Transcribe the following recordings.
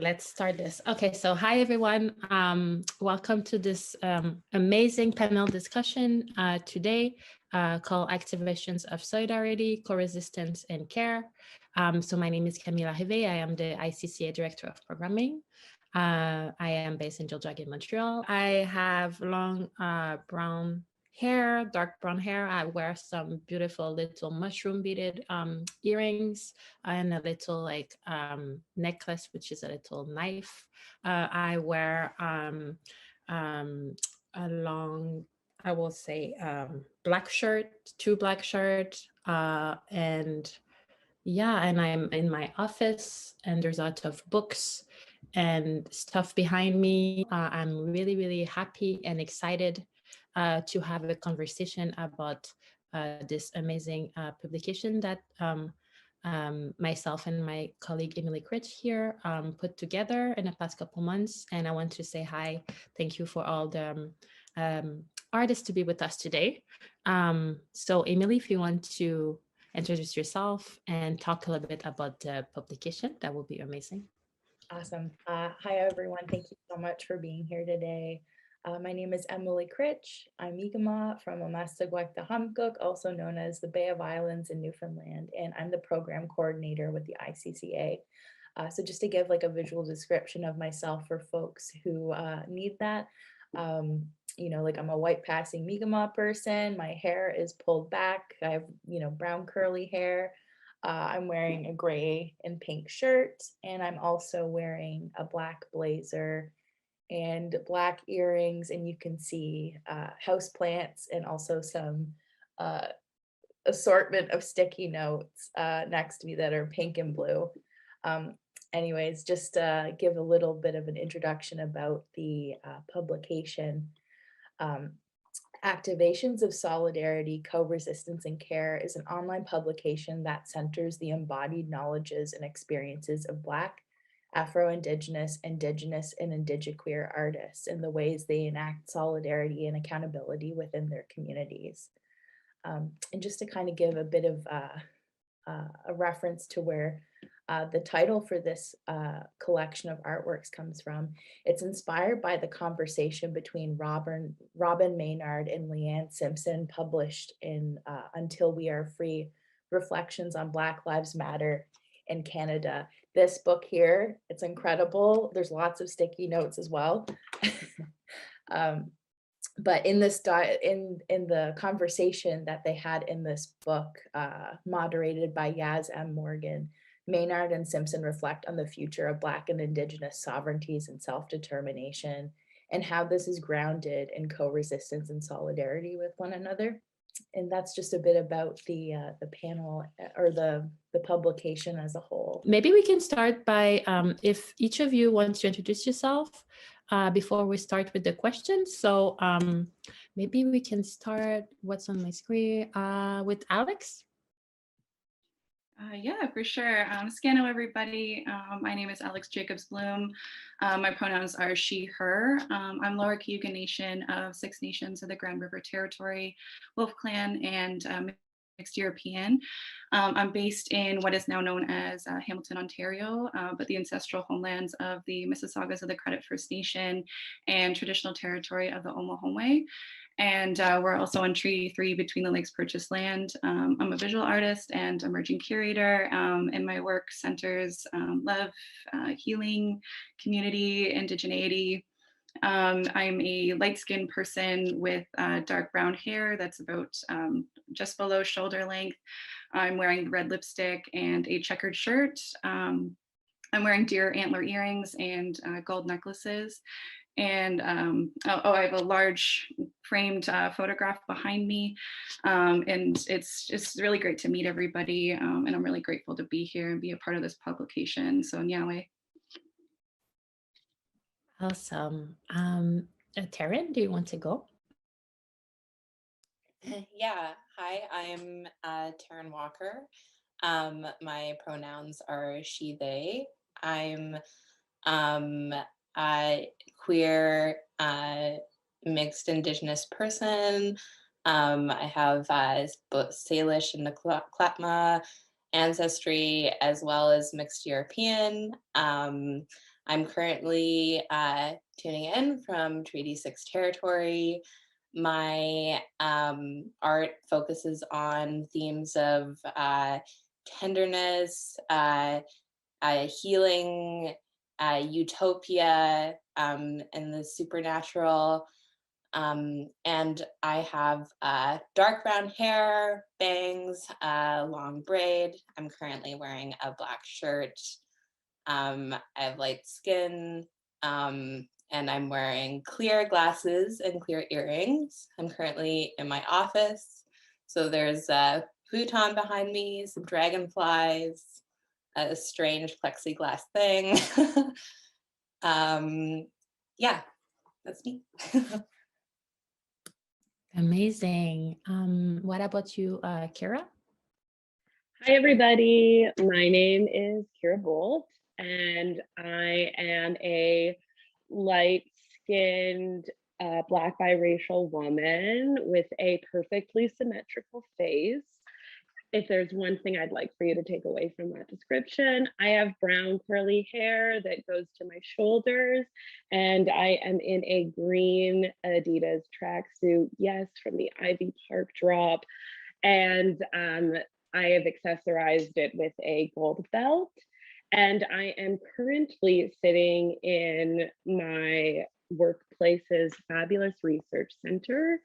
Let's start this. Okay, so hi everyone. Welcome to this amazing panel discussion today called Activations of Solidarity, Co-resistance and Care. So my name is Camille Larivée. I am the ICCA Director of Programming. I am based in Georgia in Montreal. I have long brown hair, dark brown hair. I wear some beautiful little mushroom beaded earrings and a little like necklace, which is a little knife. I wear a long, I will say, black shirt, two black shirts, and yeah, and I'm in my office and there's a lot of books and stuff behind me. I'm really, really happy and excited to have a conversation about this amazing publication that myself and my colleague Emily Critch here put together in the past couple months. And I want to say hi, thank you for all the artists to be with us today. So Emily, if you want to introduce yourself and talk a little bit about the publication, that would be amazing. Awesome. Hi, everyone. Thank you so much for being here today. My name is Emily Critch. I'm Mi'kmaq from Amastagwektahamkuk, also known as the Bay of Islands in Newfoundland, and I'm the program coordinator with the ICCA. So just to give like a visual description of myself for folks who need that, you know, like I'm a white passing Mi'kmaq person. My hair is pulled back. I have, you know, brown curly hair. I'm wearing a gray and pink shirt, and I'm also wearing a black blazer and black earrings, and you can see house plants and also some assortment of sticky notes next to me that are pink and blue. Anyways, just give a little bit of an introduction about the publication. Activations of Solidarity, Co-Resistance and Care is an online publication that centers the embodied knowledges and experiences of Black, Afro-Indigenous, Indigenous, and Indigiqueer artists in the ways they enact solidarity and accountability within their communities. And just to kind of give a bit of a reference to where the title for this collection of artworks comes from, it's inspired by the conversation between Robin Maynard and Leanne Simpson, published in Until We Are Free, Reflections on Black Lives Matter in Canada. This book here, it's incredible. There's lots of sticky notes as well. But in this in the conversation that they had in this book, moderated by Yaz M. Morgan, Maynard and Simpson reflect on the future of Black and Indigenous sovereignties and self-determination, and how this is grounded in co-resistance and solidarity with one another. And that's just a bit about the panel or the publication as a whole. Maybe we can start by if each of you wants to introduce yourself before we start with the questions. So maybe we can start, what's on my screen, with Alex. Yeah, for sure. Scano, everybody. My name is Alex Jacobs Bloom. My pronouns are she, her. I'm Lower Cayuga Nation of Six Nations of the Grand River Territory, Wolf Clan, and mixed European. I'm based in what is now known as Hamilton, Ontario, but the ancestral homelands of the Mississaugas of the Credit First Nation and traditional territory of the Omohomwe. And we're also on Treaty 3 Between the Lakes Purchased Land. I'm a visual artist and emerging curator, and my work centers love, healing, community, indigeneity. I'm a light-skinned person with dark brown hair that's about just below shoulder length. I'm wearing red lipstick and a checkered shirt. I'm wearing deer antler earrings and gold necklaces. And I have a large framed photograph behind me, and it's just really great to meet everybody, and I'm really grateful to be here and be a part of this publication. So Nyawe. Awesome. Taryn, do you want to go? Yeah, hi, I'm Taryn Walker. My pronouns are she, they. I'm a queer, mixed Indigenous person. I have both Salish and the Klapma ancestry, as well as mixed European. I'm currently tuning in from Treaty 6 territory. My art focuses on themes of tenderness, healing, utopia, and the supernatural. And I have dark brown hair, bangs, long braid. I'm currently wearing a black shirt. I have light skin, and I'm wearing clear glasses and clear earrings. I'm currently in my office. So there's a futon behind me, some dragonflies, a strange plexiglass thing. Yeah, that's me. Amazing. What about you, Kira? Hi, everybody. My name is Kira Bolt, and I am a light-skinned Black biracial woman with a perfectly symmetrical face. If there's one thing I'd like for you to take away from that description, I have brown curly hair that goes to my shoulders, and I am in a green Adidas tracksuit, yes, from the Ivy Park drop, and I have accessorized it with a gold belt. And I am currently sitting in my workplace's fabulous research center.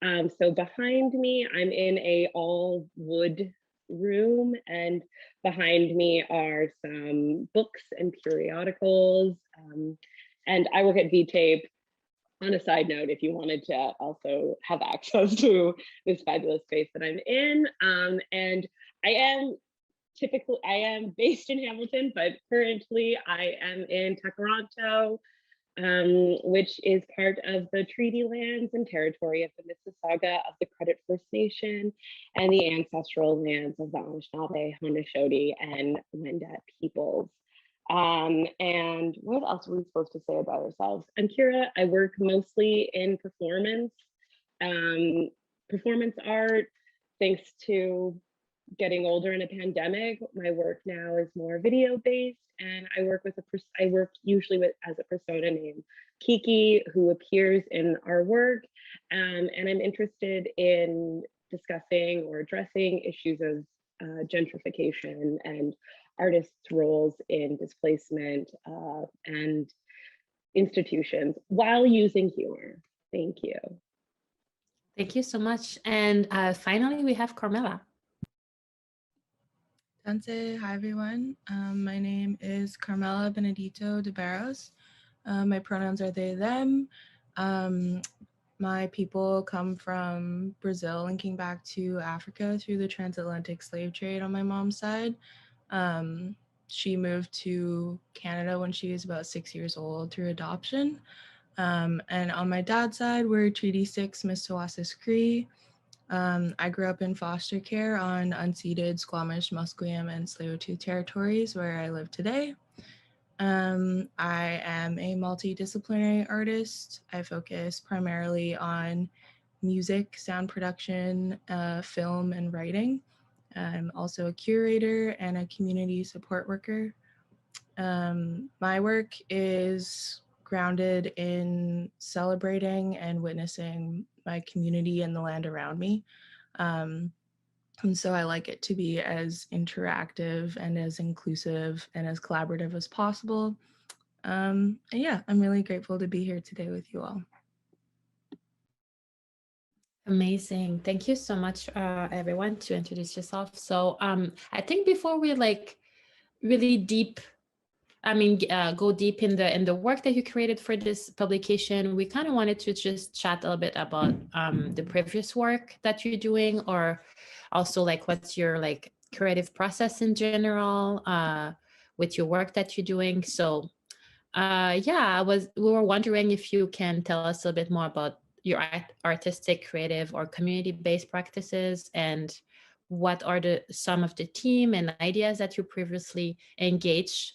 So behind me, I'm in a all wood room, and behind me are some books and periodicals. And I work at V-Tape. On a side note, if you wanted to also have access to this fabulous space that I'm in. And I am based in Hamilton, but currently I am in Toronto, which is part of the treaty lands and territory of the Mississauga of the Credit First Nation and the ancestral lands of the Anishinaabe, Haudenosaunee, and Wendat peoples. And what else are we supposed to say about ourselves? I'm Kira. I work mostly in performance art. Thanks to getting older in a pandemic, my work now is more video based, and I work usually as a persona named Kiki, who appears in our work, and I'm interested in discussing or addressing issues of gentrification and artists' roles in displacement and institutions while using humor. Thank you. Thank you so much. And finally, we have Carmela. Hi everyone. My name is Carmela Benedito de Barros. My pronouns are they, them. My people come from Brazil and came back to Africa through the transatlantic slave trade on my mom's side. She moved to Canada when she was about 6 years old through adoption. And on my dad's side, we're Treaty 6 Mississauga Cree. I grew up in foster care on unceded Squamish, Musqueam, and Tsleil-Waututh territories where I live today. I am a multidisciplinary artist. I focus primarily on music, sound production, film, and writing. I'm also a curator and a community support worker. My work is grounded in celebrating and witnessing my community and the land around me. And so I like it to be as interactive and as inclusive and as collaborative as possible. And yeah, I'm really grateful to be here today with you all. Amazing. Thank you so much, everyone, to introduce yourself. So I think before we really go deep in the work that you created for this publication, we kind of wanted to just chat a little bit about the previous work that you're doing, or also what's your creative process in general with your work that you're doing. So yeah, we were wondering if you can tell us a bit more about your artistic, creative, or community-based practices, and what are some of the theme and ideas that you previously engaged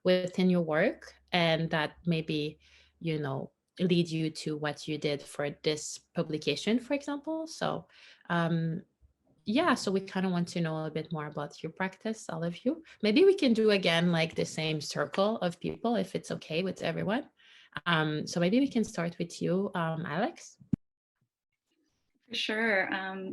within your work, and that maybe, lead you to what you did for this publication, for example. So yeah, so we kind of want to know a bit more about your practice, all of you. Maybe we can do again like the same circle of people if it's okay with everyone. So maybe we can start with you, Alex. For sure.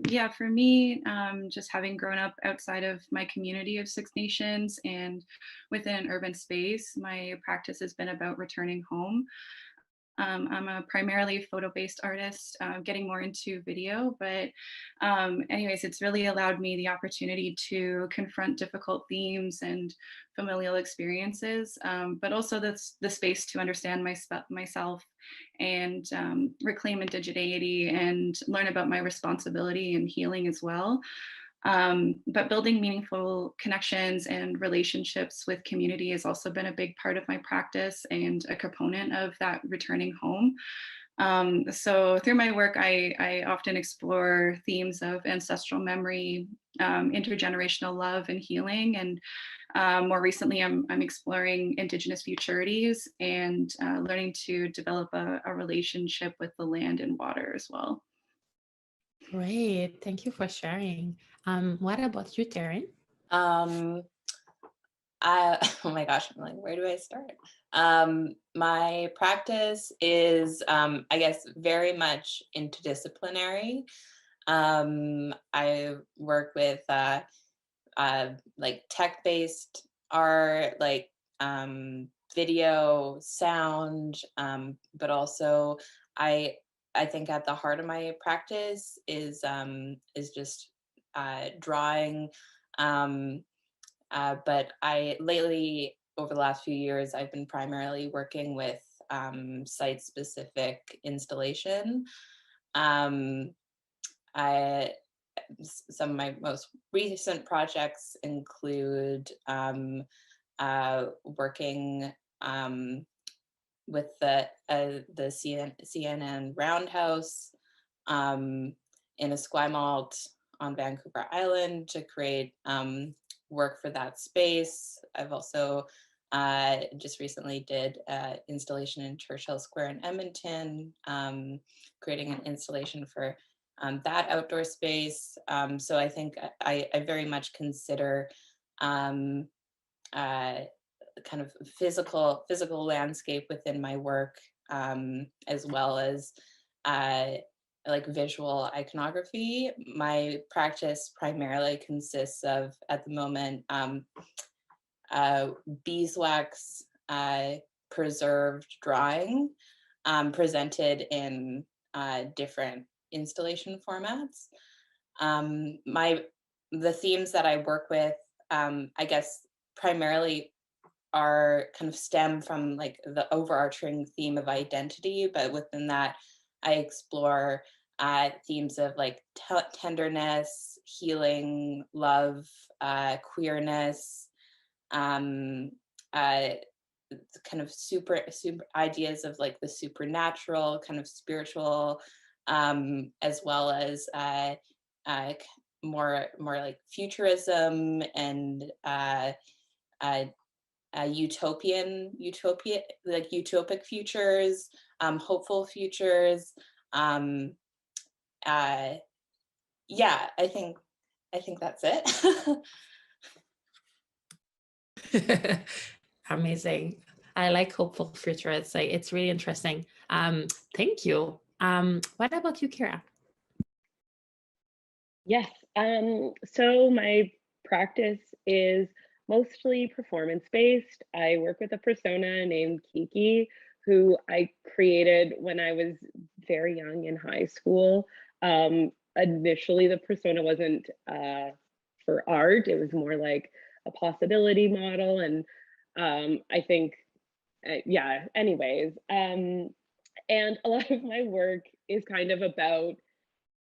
Yeah, for me, just having grown up outside of my community of Six Nations and within an urban space, my practice has been about returning home. I'm a primarily photo-based artist, getting more into video, but anyways, it's really allowed me the opportunity to confront difficult themes and familial experiences, but also the space to understand myself and reclaim indigeneity and learn about my responsibility and healing as well. But building meaningful connections and relationships with community has also been a big part of my practice and a component of that returning home. So through my work, I often explore themes of ancestral memory, intergenerational love and healing. And more recently, I'm exploring Indigenous futurities and learning to develop a relationship with the land and water as well. Great, thank you for sharing. What about you, Taryn? Oh my gosh, I'm like, where do I start? My practice is, I guess, very much interdisciplinary. I work with like tech-based art, like video, sound, but also I think at the heart of my practice is just drawing. But lately, over the last few years, I've been primarily working with site-specific installation. Some of my most recent projects include working with the CNN Roundhouse in Esquimalt on Vancouver Island to create work for that space. I've also just recently did installation in Churchill Square in Edmonton, creating an installation for that outdoor space. So I think I very much consider kind of physical landscape within my work, as well as like visual iconography. My practice primarily consists of, at the moment, beeswax preserved drawing presented in different installation formats. The themes that I work with, I guess, primarily are kind of stem from like the overarching theme of identity, but within that, I explore themes of like tenderness, healing, love, queerness, kind of super ideas of like the supernatural, kind of spiritual, as well as more like futurism and like utopic futures, hopeful futures. Yeah, I think that's it. Amazing. I like hopeful future. It's really interesting. Thank you. What about you, Kira? Yes. So my practice is mostly performance-based. I work with a persona named Kiki, who I created when I was very young in high school. Initially, the persona wasn't for art. It was more like a possibility model. And I think, yeah, anyways. And a lot of my work is kind of about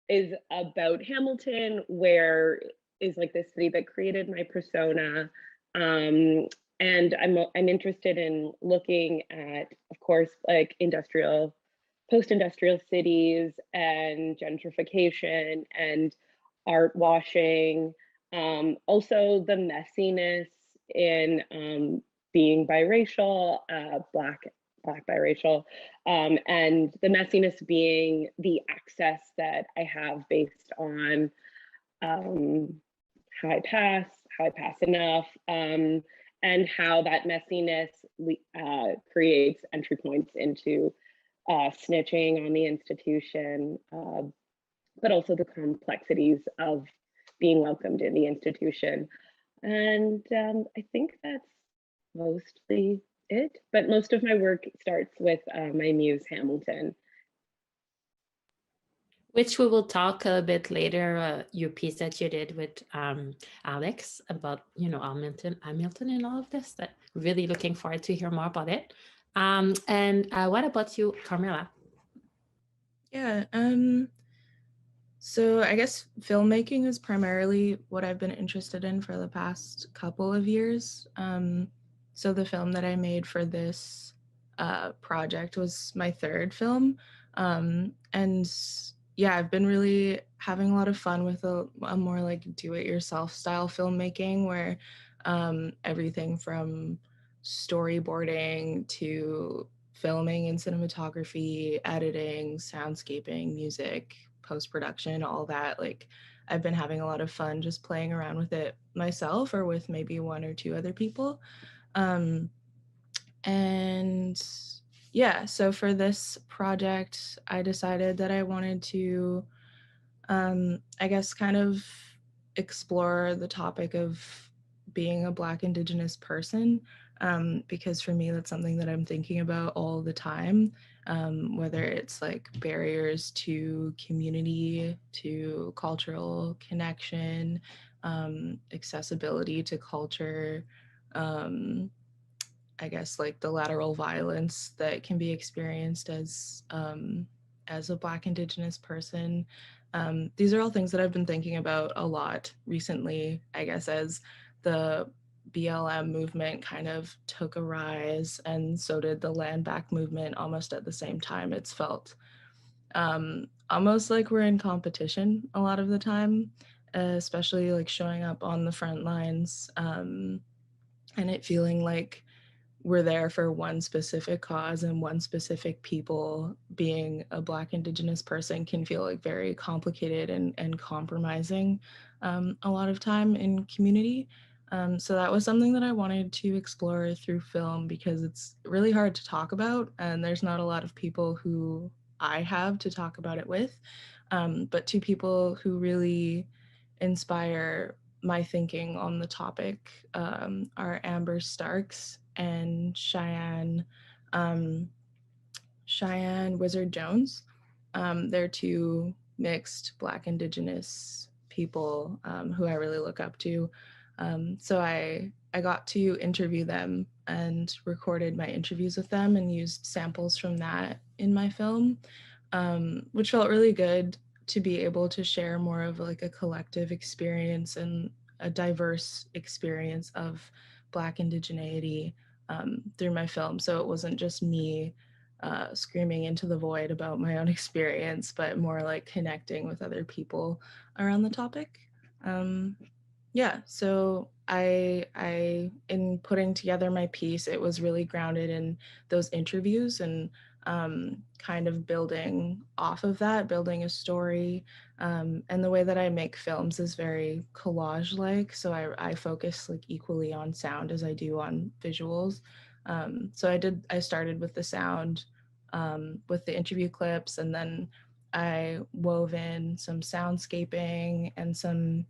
Hamilton, where is like the city that created my persona. And I'm interested in looking at, of course, like post-industrial cities and gentrification and art washing. Also the messiness in being biracial, Black biracial, and the messiness being the access that I have based on how I pass enough, and how that messiness creates entry points into snitching on the institution, but also the complexities of being welcomed in the institution. And I think that's mostly it, but most of my work starts with my muse Hamilton. Which we will talk a bit later, your piece that you did with Alex about, Hamilton and all of this. That really looking forward to hear more about it. And what about you, Carmela? Yeah, so I guess filmmaking is primarily what I've been interested in for the past couple of years. So the film that I made for this project was my third film. And yeah, I've been really having a lot of fun with a more like do-it-yourself style filmmaking, where everything from storyboarding to filming and cinematography, editing, soundscaping, music, post-production, all that, like I've been having a lot of fun just playing around with it myself or with maybe one or two other people. And yeah, so for this project, I decided that I wanted to, I guess, kind of explore the topic of being a Black Indigenous person, because for me, that's something that I'm thinking about all the time, whether it's like barriers to community, to cultural connection, accessibility to culture, I guess like the lateral violence that can be experienced as a Black Indigenous person. These are all things that I've been thinking about a lot recently, I guess, as the BLM movement kind of took a rise, and so did the land back movement almost at the same time. It's felt almost like we're in competition a lot of the time, especially like showing up on the front lines, and it feeling like we're there for one specific cause, and one specific people. Being a Black Indigenous person can feel like very complicated and compromising a lot of time in community. So that was something that I wanted to explore through film, because it's really hard to talk about, and there's not a lot of people who I have to talk about it with. But two people who really inspire my thinking on the topic are Amber Starks and Cheyenne Wizard Jones. They're two mixed Black Indigenous people who I really look up to. So I got to interview them and recorded my interviews with them and used samples from that in my film, which felt really good to be able to share more of like a collective experience and a diverse experience of Black indigeneity through my film. So it wasn't just me screaming into the void about my own experience, but more like connecting with other people around the topic. Yeah, so I in putting together my piece, it was really grounded in those interviews and kind of building off of that, building a story. And the way that I make films is very collage-like, so I focus like equally on sound as I do on visuals. So I started with the sound, with the interview clips, and then I wove in some soundscaping and some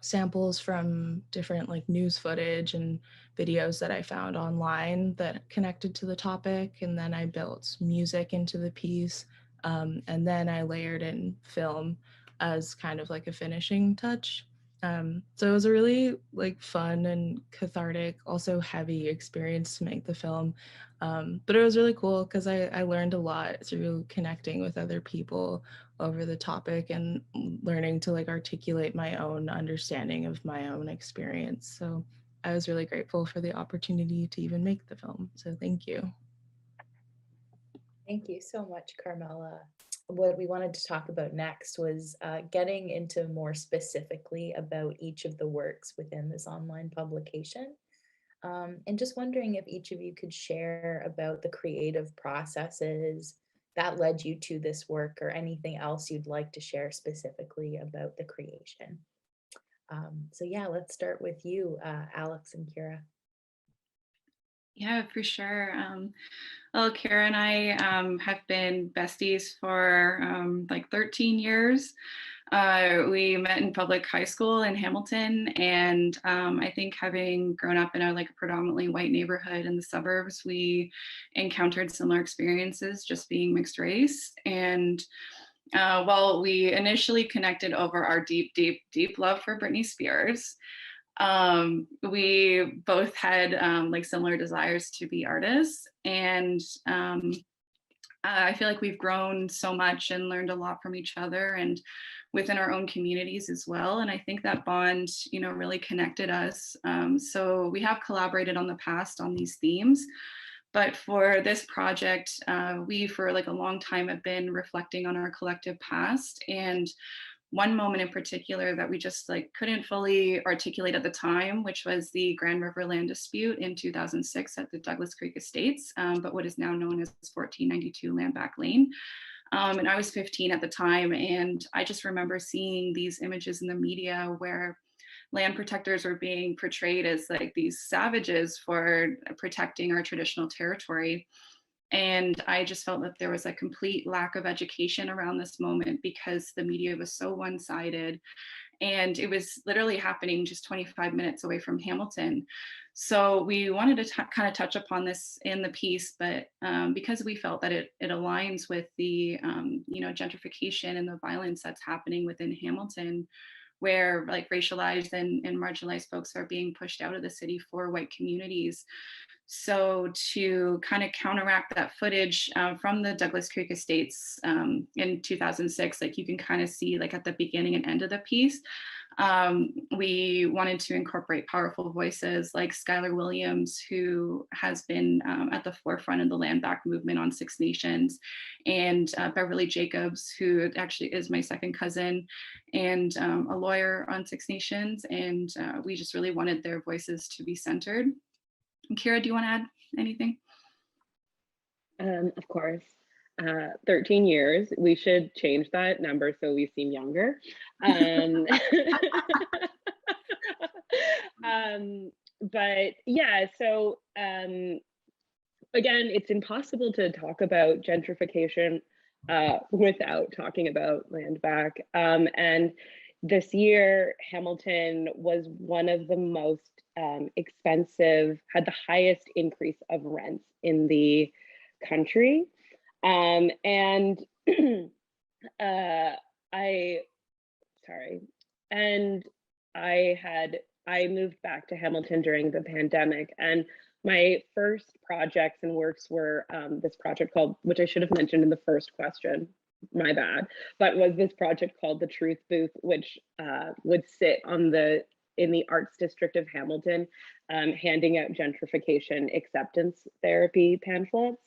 samples from different like news footage and videos that I found online that connected to the topic. And then I built music into the piece. And then I layered in film as kind of like a finishing touch. So it was a really like fun and cathartic, also heavy experience to make the film. But it was really cool because I learned a lot through connecting with other people over the topic and learning to like articulate my own understanding of my own experience. So I was really grateful for the opportunity to even make the film. So thank you. Thank you so much, Carmela. What we wanted to talk about next was getting into more specifically about each of the works within this online publication. And just wondering if each of you could share about the creative processes that led you to this work, or anything else you'd like to share specifically about the creation. So yeah, let's start with you, Alex and Kira. Yeah, for sure. Well, Kira and I have been besties for like 13 years. We met in public high school in Hamilton, and I think having grown up in a predominantly white neighborhood in the suburbs, we encountered similar experiences just being mixed race. And well, we initially connected over our deep, deep, deep love for Britney Spears. We both had like similar desires to be artists, and I feel like we've grown so much and learned a lot from each other and within our own communities as well. And I think that bond, really connected us. So we have collaborated on the past on these themes. But for this project, we for like a long time have been reflecting on our collective past. And one moment in particular that we just couldn't fully articulate at the time, which was the Grand River land dispute in 2006 at the Douglas Creek Estates, but what is now known as 1492 Landback Lane. And I was 15 at the time, and I just remember seeing these images in the media where land protectors were being portrayed as like these savages for protecting our traditional territory. And I just felt that there was a complete lack of education around this moment because the media was so one-sided, and it was literally happening just 25 minutes away from Hamilton. So we wanted to kind of touch upon this in the piece, but because we felt that it aligns with the gentrification and the violence that's happening within Hamilton, where racialized and marginalized folks are being pushed out of the city for white communities. So to kind of counteract that footage from the Douglas Creek Estates in 2006, you can kind of see at the beginning and end of the piece, we wanted to incorporate powerful voices like Schuyler Williams, who has been at the forefront of the land back movement on Six Nations, and Beverly Jacobs, who actually is my second cousin and a lawyer on Six Nations. And we just really wanted their voices to be centered. Kira, do you want to add anything? Of course. 13 years. We should change that number so we seem younger. But yeah, so again, it's impossible to talk about gentrification without talking about land back. And this year, Hamilton was one of the most expensive, had the highest increase of rents in the country. And I moved back to Hamilton during the pandemic, and my first projects and works were this project called, which I should have mentioned in the first question, my bad, but was this project called the Truth Booth, which would sit in the arts district of Hamilton, handing out gentrification acceptance therapy pamphlets.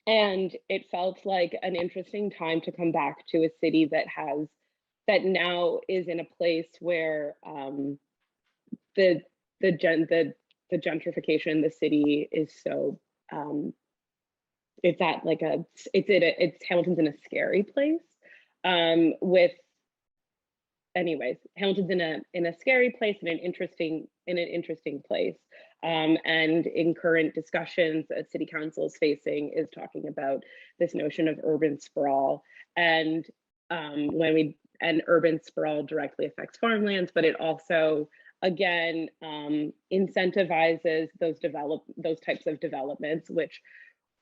And it felt like an interesting time to come back to a city that now is in a place where the gentrification in the city is so Hamilton's in a scary place. Hamilton's in a scary place, in an interesting place. And in current discussions that city council is facing is talking about this notion of urban sprawl. And urban sprawl directly affects farmlands, but it also, again, incentivizes those types of developments, which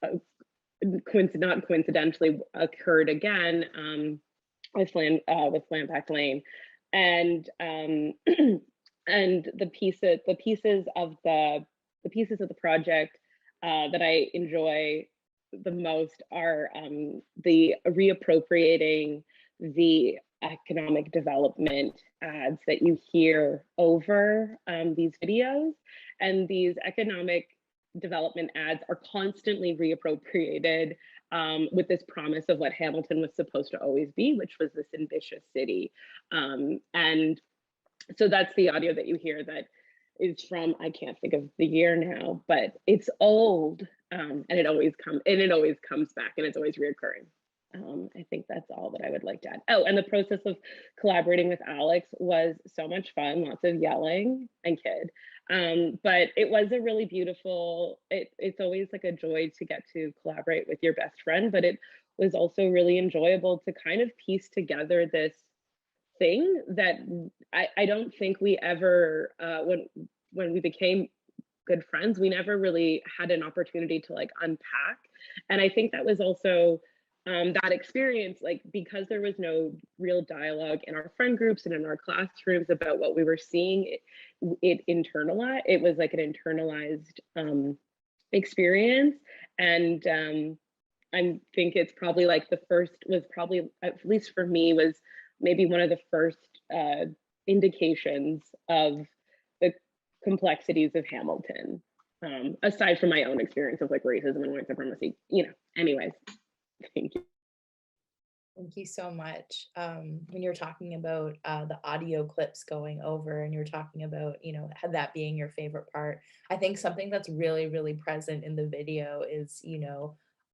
not coincidentally occurred again with Landback Lane. And and the pieces of the project that I enjoy the most are the reappropriating the economic development ads that you hear over these videos. And these economic development ads are constantly reappropriated with this promise of what Hamilton was supposed to always be, which was this ambitious city. And so that's the audio that you hear, that is from, I can't think of the year now, but it's old, and it always comes back, and it's always reoccurring. I think that's all that I would like to add. Oh, and the process of collaborating with Alex was so much fun, lots of yelling and kid. But it was a really beautiful, it's always like a joy to get to collaborate with your best friend, but it was also really enjoyable to kind of piece together this thing that I don't think we ever, when we became good friends, we never really had an opportunity to like unpack. And I think that was also that experience, like, because there was no real dialogue in our friend groups and in our classrooms about what we were seeing, it was like an internalized experience. And I think it's probably like at least for me, was maybe one of the first indications of the complexities of Hamilton, aside from my own experience of like racism and white supremacy, anyways. Thank you. Thank you so much. When you're talking about the audio clips going over, and you're talking about, that being your favorite part, I think something that's really, really present in the video is,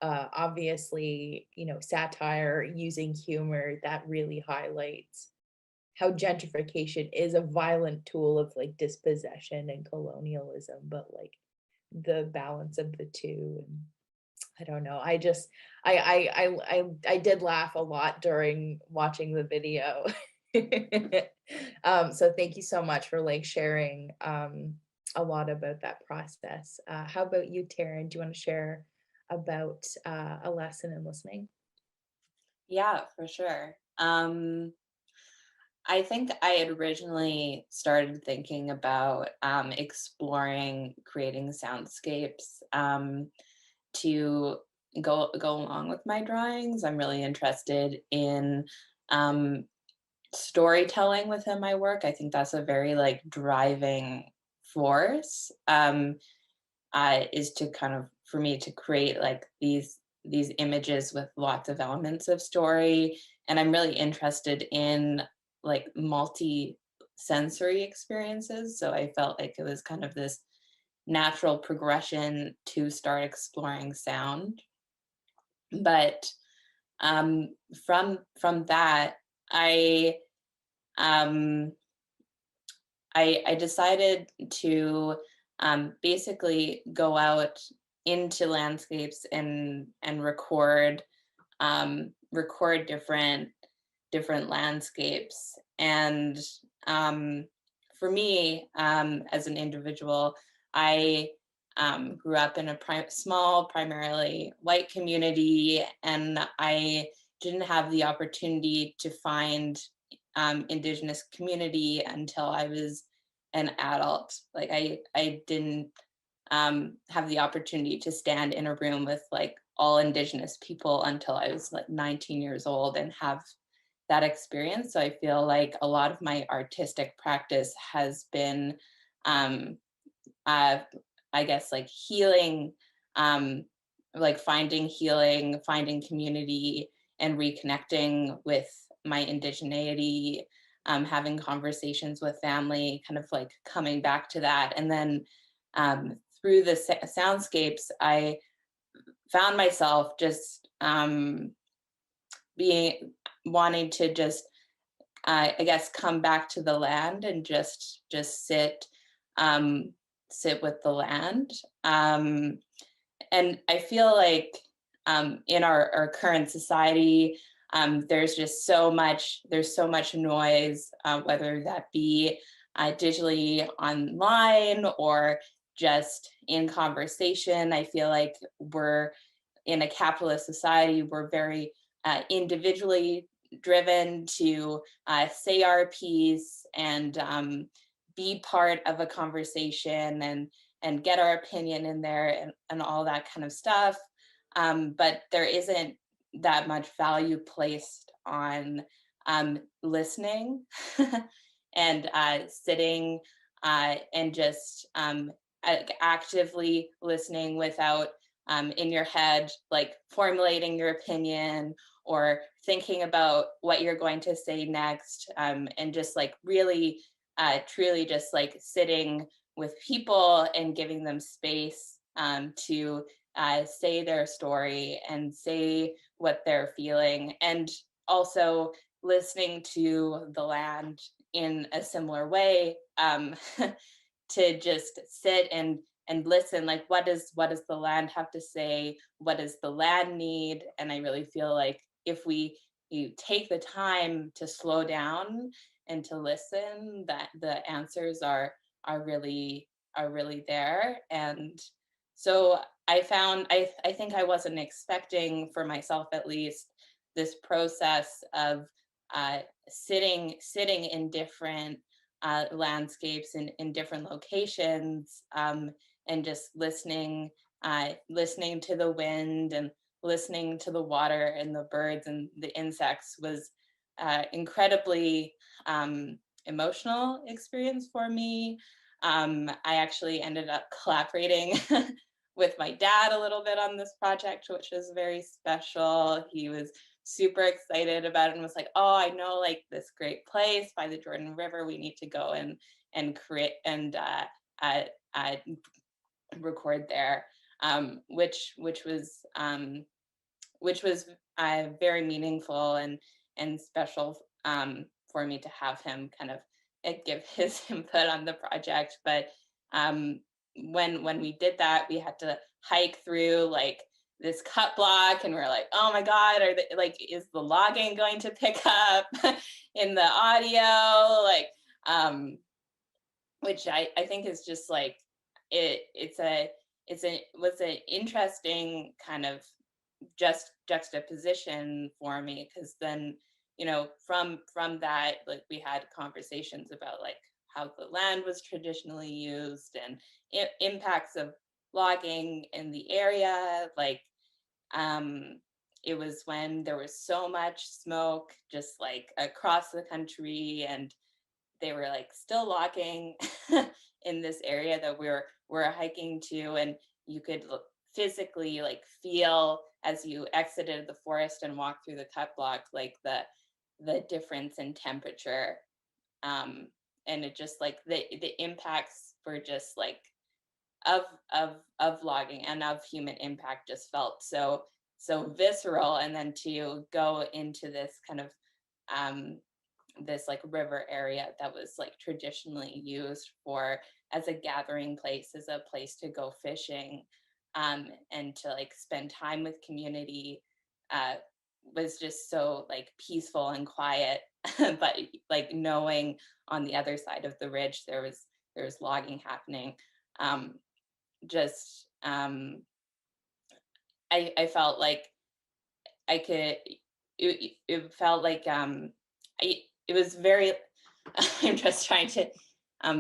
obviously, satire using humor that really highlights how gentrification is a violent tool of like dispossession and colonialism, but like the balance of the two. And I don't know. I did laugh a lot during watching the video. So thank you so much for like sharing a lot about that process. How about you, Taryn? Do you want to share about a lesson in listening? Yeah, for sure. I think I had originally started thinking about exploring creating soundscapes to go along with my drawings. I'm really interested in storytelling within my work. I think that's a very like driving force, is to kind of, for me to create like these images with lots of elements of story. And I'm really interested in like multi-sensory experiences. So I felt like it was kind of this natural progression to start exploring sound. But from that, I decided to basically go out into landscapes and record different landscapes. And for me, as an individual, I grew up in a small, primarily white community, and I didn't have the opportunity to find Indigenous community until I was an adult. Like I didn't have the opportunity to stand in a room with like all Indigenous people until I was like 19 years old and have that experience. So I feel like a lot of my artistic practice has been, I guess, like healing, like finding healing, finding community, and reconnecting with my indigeneity, having conversations with family, kind of like coming back to that. And then through the soundscapes, I found myself just wanting to just, I guess, come back to the land and just sit with the land. And I feel like in our current society, there's just so much noise, whether that be digitally online or just in conversation. I feel like we're in a capitalist society. We're very individually driven to say our piece and be part of a conversation and get our opinion in there and all that kind of stuff. But there isn't that much value placed on listening and sitting and just actively listening without in your head, like formulating your opinion or thinking about what you're going to say next, and just like really truly just like sitting people and giving them space to say their story and say what they're feeling, and also listening to the land in a similar way, to just sit and listen, like what does the land have to say, what does the land need. And I really feel like if you take the time to slow down and to listen, that the answers are really there. And so I found, I think I wasn't expecting, for myself at least, this process of sitting in different landscapes in different locations, and just listening to the wind and listening to the water and the birds and the insects was incredibly emotional experience for me. I actually ended up collaborating with my dad a little bit on this project, which was very special. He was super excited about it and was like, oh, I know like this great place by the Jordan River, we need to go and create and record there, which was very meaningful and special for me to have him kind of give his input on the project. But when we did that, we had to hike through like this cut block, and we're like, oh my God, is the logging going to pick up in the audio? Like, which I think is just like, was an interesting kind of juxtaposition for me, because then, you know, from that, like we had conversations about like how the land was traditionally used and impacts of logging in the area. Like it was when there was so much smoke just like across the country, and they were like still logging in this area that we're hiking to, and you could physically like feel as you exited the forest and walked through the cut block, like the difference in temperature, and it just like the impacts were just like of logging and of human impact just felt so visceral. And then to go into this kind of this like river area that was like traditionally used for as a gathering place, as a place to go fishing, and to like spend time with community, was just so like peaceful and quiet. But like knowing on the other side of the ridge there was logging happening, I felt like I could, it felt like it was very, I'm just trying to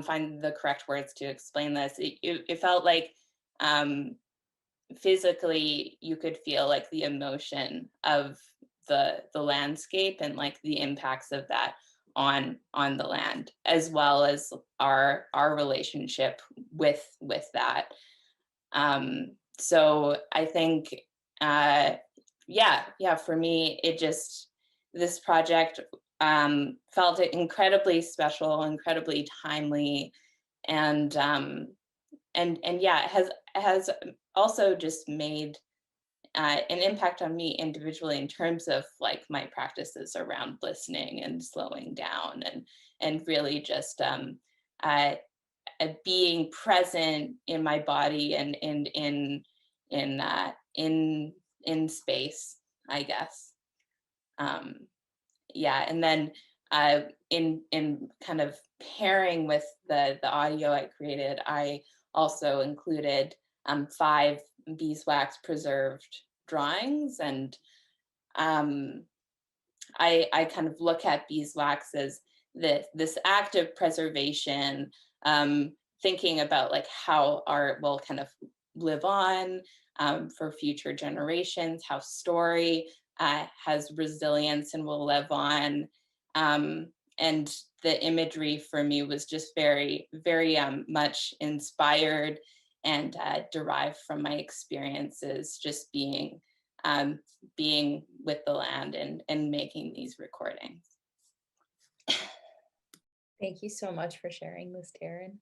find the correct words to explain this. It felt like physically you could feel like the emotion of the landscape and like the impacts of that on the land, as well as our relationship with that. So I think for me, it just, this project felt incredibly special, incredibly timely, and it has also just made an impact on me individually in terms of like my practices around listening and slowing down and really just being present in my body and in space, I guess. And then in kind of pairing with the audio I created, I also included 5 beeswax preserved drawings, and I kind of look at beeswax as this act of preservation, thinking about like how art will kind of live on for future generations, how story has resilience and will live on. And the imagery for me was just very, very much inspired and derived from my experiences just being with the land and making these recordings. Thank you so much for sharing this, Taryn.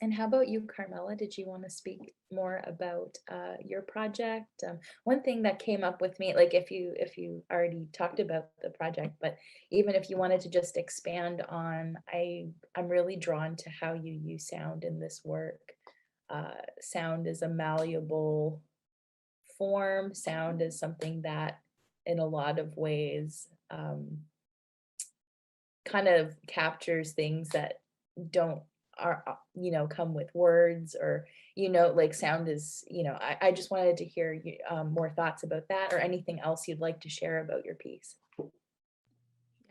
And how about you, Carmela? Did you want to speak more about your project? One thing that came up with me, like if you already talked about the project, but even if you wanted to just expand on, I'm really drawn to how you use sound in this work. Sound is a malleable form. Sound is something that in a lot of ways kind of captures things that don't come with words, or like sound is, I just wanted to hear more thoughts about that, or anything else you'd like to share about your piece.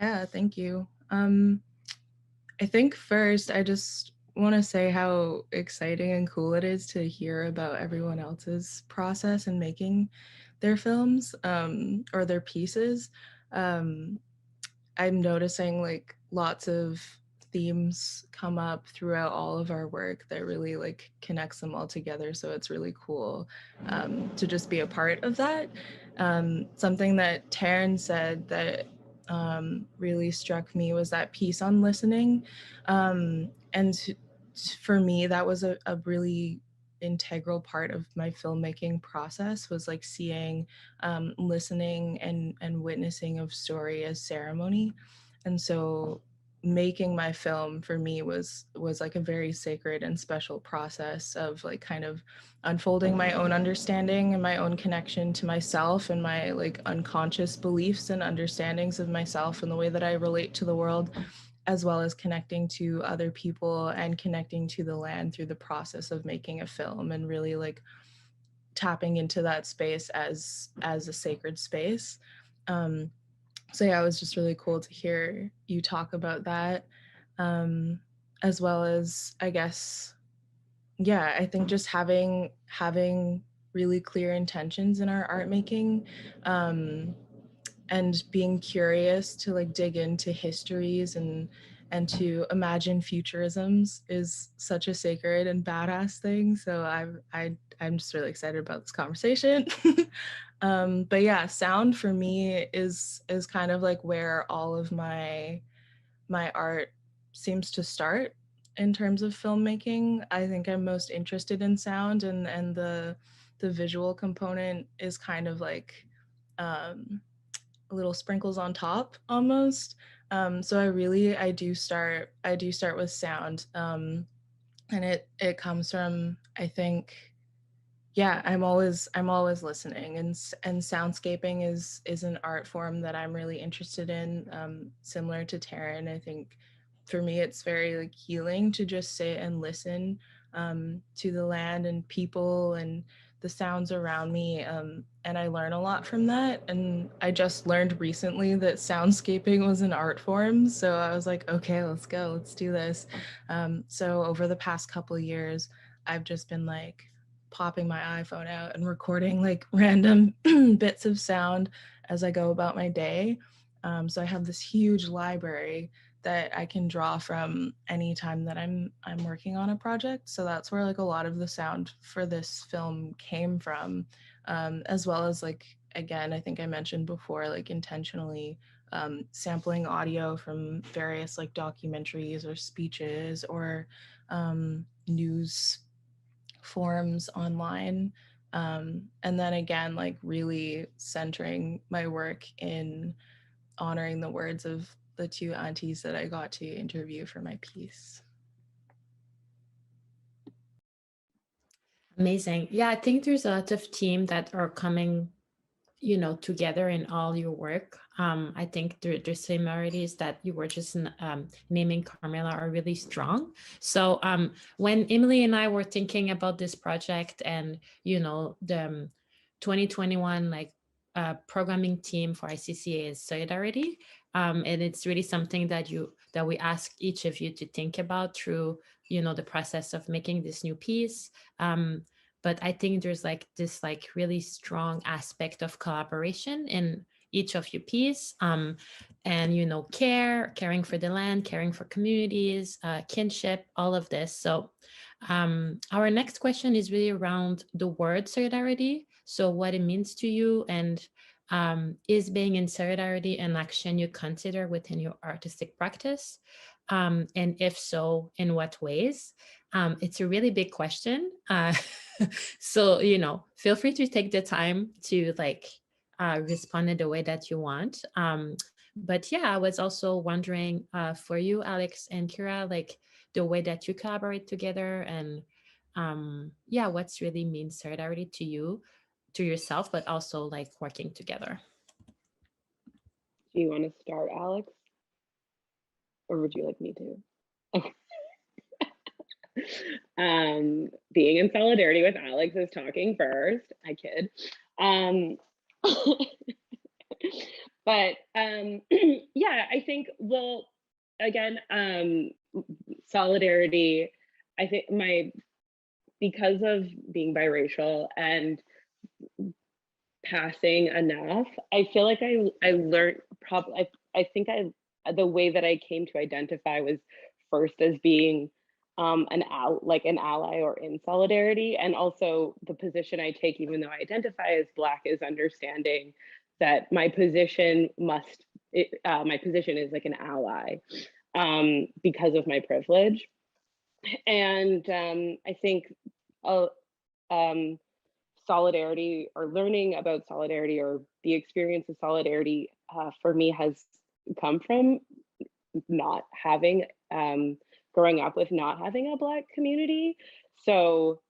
Yeah, thank you. I think first I just want to say how exciting and cool it is to hear about everyone else's process in making their films or their pieces. I'm noticing like lots of themes come up throughout all of our work that really like connects them all together. So it's really cool to just be a part of that. Something that Taryn said that really struck me was that piece on listening. And for me, that was a really integral part of my filmmaking process, was like seeing listening and witnessing of story as ceremony. And so making my film for me was like a very sacred and special process of like kind of unfolding my own understanding and my own connection to myself and my like unconscious beliefs and understandings of myself and the way that I relate to the world, as well as connecting to other people and connecting to the land through the process of making a film, and really like tapping into that space as a sacred space. So yeah, it was just really cool to hear you talk about that, as well as, I guess, yeah, I think just having really clear intentions in our art making, and being curious to like dig into histories and to imagine futurisms is such a sacred and badass thing. So I'm just really excited about this conversation. But yeah, sound for me is kind of like where all of my art seems to start in terms of filmmaking. I think I'm most interested in sound, and the visual component is kind of like little sprinkles on top almost. So I do start with sound, and it comes from, I think, yeah, I'm always listening, and soundscaping is an art form that I'm really interested in. Similar to Taryn, I think for me it's very like healing to just sit and listen to the land and people and the sounds around me, and I learn a lot from that. And I just learned recently that soundscaping was an art form, so I was like, okay, let's go, let's do this. So over the past couple of years, I've just been like popping my iPhone out and recording like random bits of sound as I go about my day. So I have this huge library that I can draw from anytime that I'm working on a project. So that's where like a lot of the sound for this film came from, as well as like, again, I think I mentioned before, like intentionally sampling audio from various like documentaries or speeches or news forums online. And then again, like really centering my work in honoring the words of the two aunties that I got to interview for my piece. Amazing. Yeah, I think there's a lot of team that are coming, together in all your work. I think the similarities that you were just naming, Carmela, are really strong. So when Emily and I were thinking about this project and, the 2021 like programming team for ICCA is solidarity. And it's really something that we ask each of you to think about through, the process of making this new piece. But I think there's like this like really strong aspect of collaboration in each of your piece, and caring for the land, caring for communities, kinship, all of this. So our next question is really around the word solidarity. So what it means to you, and Is being in solidarity an action you consider within your artistic practice? And if so, in what ways? It's a really big question. So, feel free to take the time to respond in the way that you want. But yeah, I was also wondering for you, Alex and Kira, the way that you collaborate together and yeah, what's really means solidarity to you, to yourself, but also working together. Do you want to start, Alex? Or would you like me to? Being in solidarity with Alex is talking first. I kid. But yeah, I think, well, again, solidarity, I think because of being biracial and passing enough, I feel like I learned I think the way that I came to identify was first as being an ally or in solidarity, and also the position I take, even though I identify as Black, is understanding that my position is like an ally because of my privilege. And I think solidarity, or learning about solidarity, or the experience of solidarity for me has come from not having, growing up with not having a Black community. So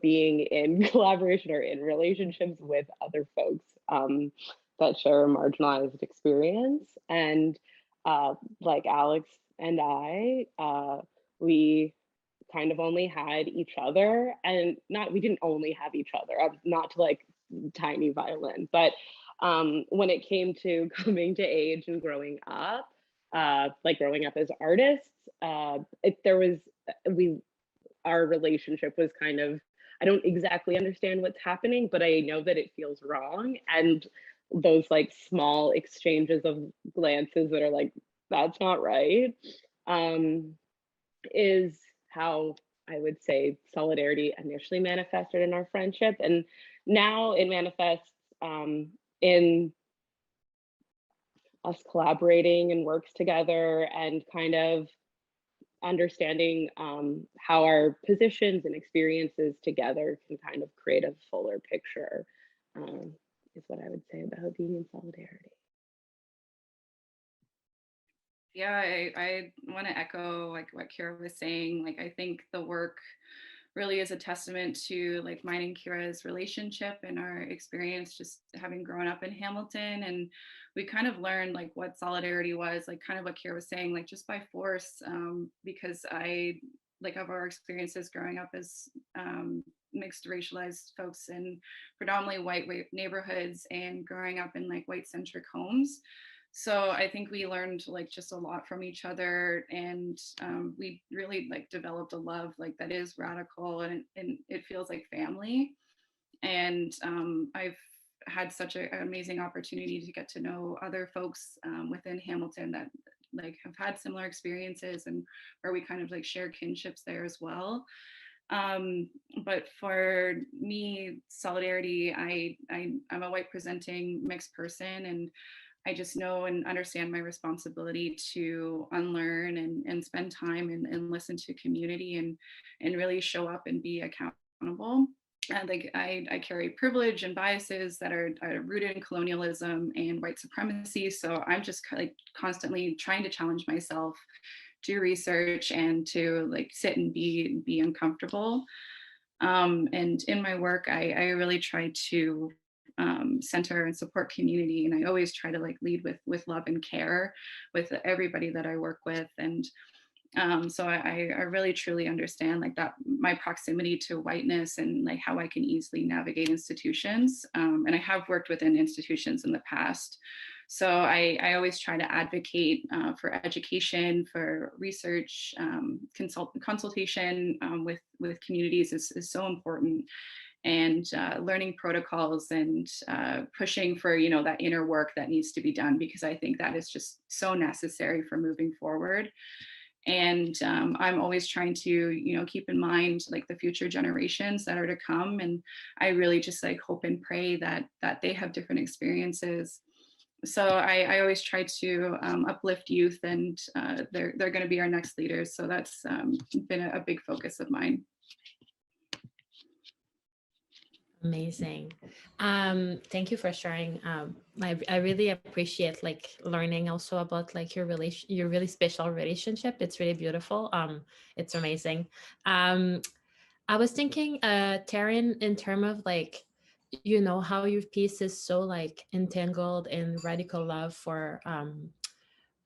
being in collaboration or in relationships with other folks that share a marginalized experience. And like Alex and I, we kind of only had each other, and we didn't only have each other, not to tiny violin, but when it came to coming to age and growing up as artists, our relationship was kind of, I don't exactly understand what's happening, but I know that it feels wrong. And those small exchanges of glances that are that's not right, is how I would say solidarity initially manifested in our friendship. And now it manifests in us collaborating and works together, and kind of understanding how our positions and experiences together can kind of create a fuller picture, is what I would say about being in solidarity. Yeah, I want to echo what Kira was saying. I think the work really is a testament to mine and Kira's relationship and our experience just having grown up in Hamilton. And we kind of learned what solidarity was, kind of what Kira was saying, just by force, because of our experiences growing up as mixed racialized folks in predominantly white neighborhoods, and growing up in white centric homes. So I think we learned just a lot from each other, and we really developed a love that is radical, and it feels like family. And I've had such an amazing opportunity to get to know other folks within Hamilton that have had similar experiences, and where we kind of share kinships there as well. But for me, solidarity, I'm a white presenting mixed person, and I just know and understand my responsibility to unlearn and spend time and listen to community, and really show up and be accountable. And I carry privilege and biases that are rooted in colonialism and white supremacy. So I'm just constantly trying to challenge myself, do research, and to sit and be uncomfortable. And in my work, I really try to center and support community, and I always try to lead with love and care with everybody that I work with. And so I really truly understand that my proximity to whiteness, and how I can easily navigate institutions. And I have worked within institutions in the past. So I always try to advocate for education, for research, consultation with communities is so important. And learning protocols, and pushing for that inner work that needs to be done, because I think that is just so necessary for moving forward. And I'm always trying to, you know, keep in mind like the future generations that are to come. And I really just like hope and pray that they have different experiences. So I always try to uplift youth, and they're going to be our next leaders. So that's been a big focus of mine. Amazing. Thank you for sharing. I really appreciate like learning also about like your really special relationship. It's really beautiful. It's amazing. I was thinking, Taryn, in terms of like, you know, how your piece is so like entangled in radical love for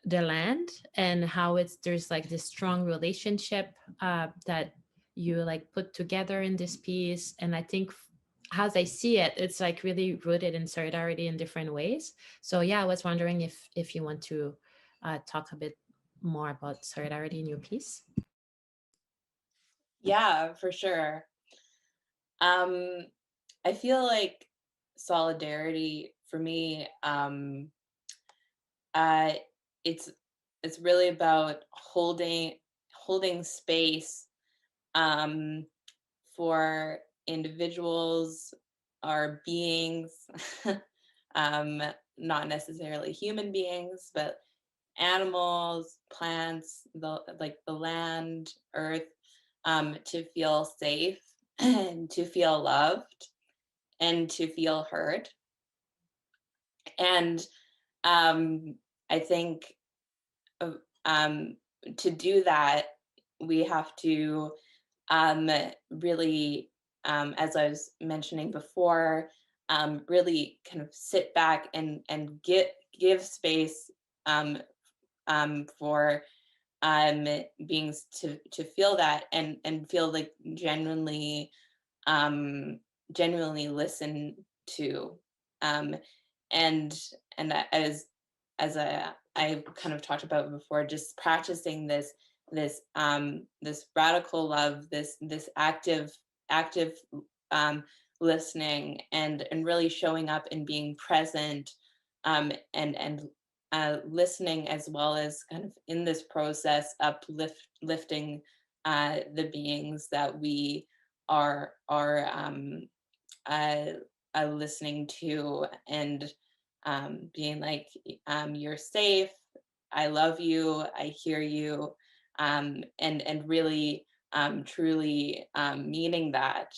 the land, and how there's like this strong relationship that you like put together in this piece. And I think as I see it, it's like really rooted in solidarity in different ways. So yeah, I was wondering if you want to talk a bit more about solidarity in your piece. Yeah, for sure. I feel like solidarity for me, it's really about holding space for individuals or beings, not necessarily human beings, but animals, plants, the land, earth, to feel safe and to feel loved and to feel heard. And I think to do that, we have to really, as I was mentioning before, really kind of sit back and give space for beings to feel that and feel like genuinely listen to, and as I kind of talked about before, just practicing this radical love, this active listening, and really showing up and being present, and listening, as well as kind of in this process uplifting the beings that we are listening to, and being like, you're safe, I love you, I hear you, and really truly meaning that.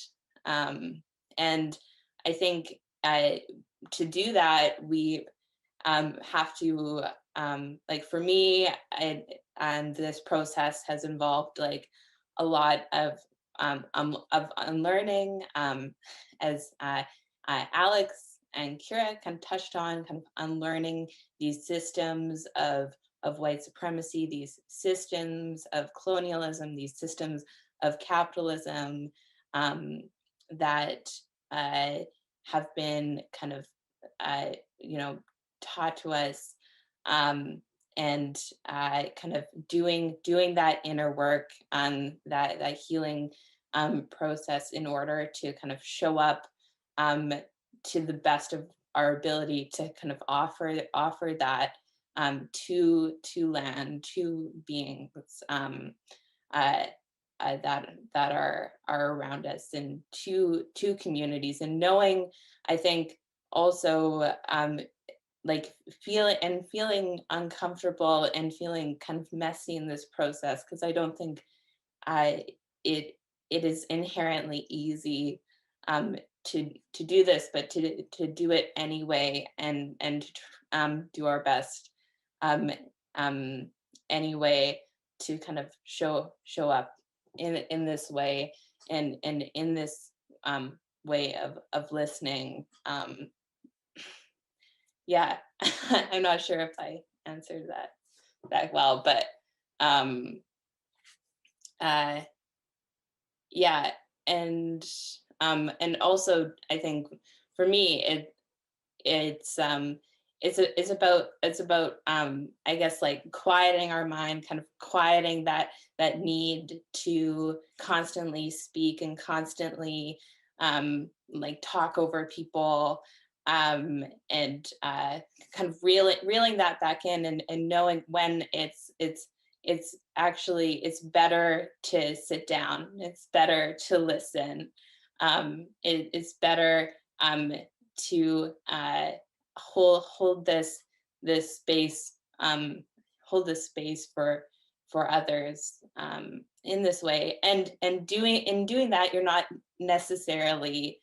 And I think to do that, we have to, like for me, this process has involved like a lot of unlearning, as Alex and Kira kind of touched on, kind of unlearning these systems of white supremacy, these systems of colonialism, these systems of capitalism, that have been kind of taught to us, and kind of doing that inner work on that healing process in order to kind of show up to the best of our ability to kind of offer that to land, to beings that are around us, and to communities, and knowing, I think, also like feeling uncomfortable and feeling kind of messy in this process, because I don't think it is inherently easy to do this, but to do it anyway, and do our best anyway, to kind of show up in this way, and in this way of listening. Yeah, I'm not sure if I answered that well, but yeah, and also I think for me it's about I guess like quieting our mind, kind of quieting that need to constantly speak and constantly like talk over people, and kind of reeling that back in, and knowing when it's it's better to sit down. It's better to listen. It's better to hold this space, hold this space for others in this way. And in doing that, you're not necessarily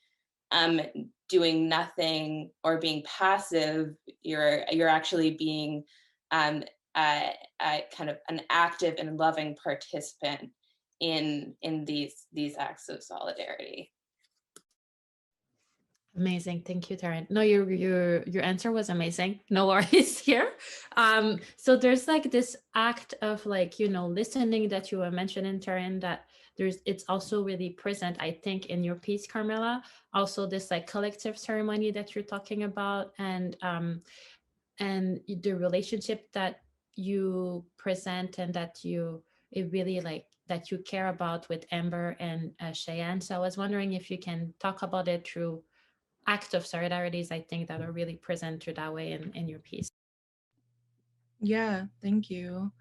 doing nothing or being passive. You're actually being kind of an active and loving participant in these acts of solidarity. Amazing. Thank you, Taryn. No, your answer was amazing. No worries here. So there's like this act of like, you know, listening that you were mentioning, Taryn, that it's also really present, I think, in your piece, Carmela. Also this like collective ceremony that you're talking about, and the relationship that you present and that it really like that you care about with Amber and Cheyenne. So I was wondering if you can talk about it through act of solidarities, I think, that are really present through that way in your piece. Yeah, thank you.